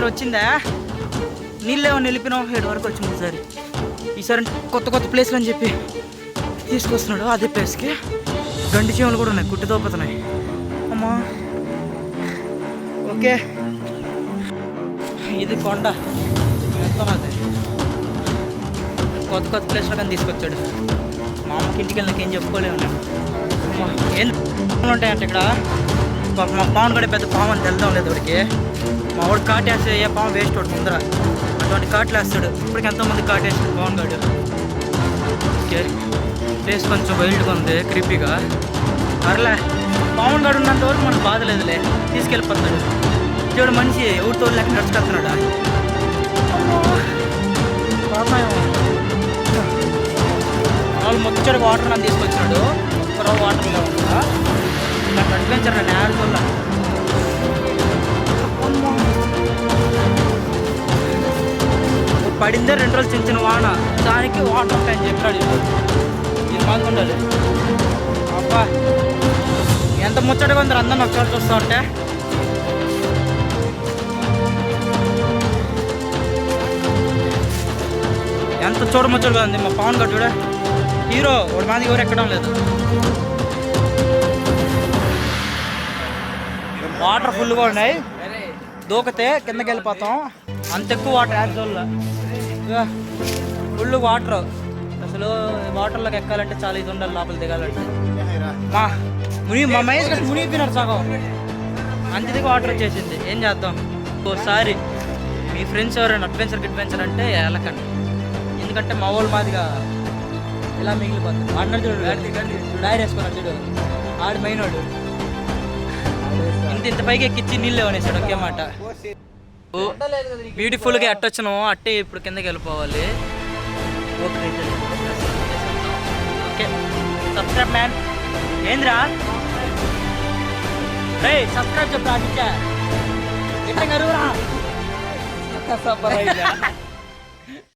ఒకసారి వచ్చిందా? నీళ్ళేమో నిలిపినాం 7 వరకు వచ్చింది ఈసారి కొత్త కొత్త ప్లేస్లు అని చెప్పి తీసుకొస్తున్నాడు. అదే ప్లేస్కి గండి చీమలు కూడా ఉన్నాయి, కుట్టి తోపుతున్నాయి. అమ్మా ఓకే, ఇది కొండ అది కొత్త కొత్త ప్లేస్లో కానీ తీసుకొచ్చాడు. మా అమ్మకి ఇంటికి వెళ్ళినాక ఏం చెప్పుకోలేము. ఏం ఉంటాయంటే ఇక్కడ మా పాము కూడా పెద్ద పాము అని వెళ్దాం లేదు వాడికి. మా వాడు కాటేస్తే ఏ పాము వేస్ట్ వాడు ముందర అటువంటి కాట్లు వేస్తాడు. ఇప్పటికి ఎంతోమంది కాటేస్తాడు పవన్ గాడు. ఓకే, ప్లేస్ కొంచెం వైల్డ్గా ఉంది, క్రీపీగా. అరలే పవన్ గాడు ఉన్నంత వరకు మనకు బాధ లేదులే, తీసుకెళ్ళిపోతాడు. చూడు మనిషి ఎవరితో లేక నడుచుకెళ్తున్నాడా. వాళ్ళు మొచ్చడి వాటర్ నన్ను తీసుకొచ్చినాడు. ఒక్కరో వాటర్లో ఉందా నాకు అడ్వెంచర్ నేను యాడ్వల్ల పడిందే 2 రోజులు చిన్న చిన్న వాన, దానికి వాటర్ ఉంటాయని చెప్పాడు. ఇది మాకు ఉండాలి. అబ్బా ఎంత ముచ్చటగా ఉందో అందరిని ఒకసారి చూస్తూ ఉంటే. ఎంత చూడముచ్చటగా ఉంది. మా పవన్ గారు చూడ హీరో, వాడి మాది ఎవరు ఎక్కడం లేదు. వాటర్ ఫుల్గా ఉన్నాయి, దూకితే కిందకి వెళ్ళిపోతాం. అంత ఎక్కువ వాటర్ యాక్చువల్గా ఫుల్ వాటర్. అసలు వాటర్లోకి ఎక్కాలంటే చాలా ఇది ఉండాలి, లోపల దిగాలంటే. మా మహేష్ గారు మునిగిపోయినారు సగం, అంతదిగా వాటర్ వచ్చేసింది. ఏం చేద్దాం. ఓసారి మీ ఫ్రెండ్స్ ఎవరైనా అడ్వెంచర్ అంటే వెళ్ళకండి, ఎందుకంటే మా వాళ్ళు మాదిగా ఇలా మిగిలిపోతుంది. అన్నది చూడు, డైర్ వేసుకున్నాడు చూడు, ఆడు మెయిన్ వాడు. ఇంత పైకి ఎక్కిచ్చి నీళ్ళు అనేసాడు ఒకే మాట. బ్యూటిఫుల్గా అట్టొచ్చినాము, అట్టే ఇప్పుడు కిందకి వెళ్ళిపోవాలి. Okay subscribe man. ఏంద్రా రే సబ్స్క్రైబ్ చెప్పరా, ఎట్లా కరువురా.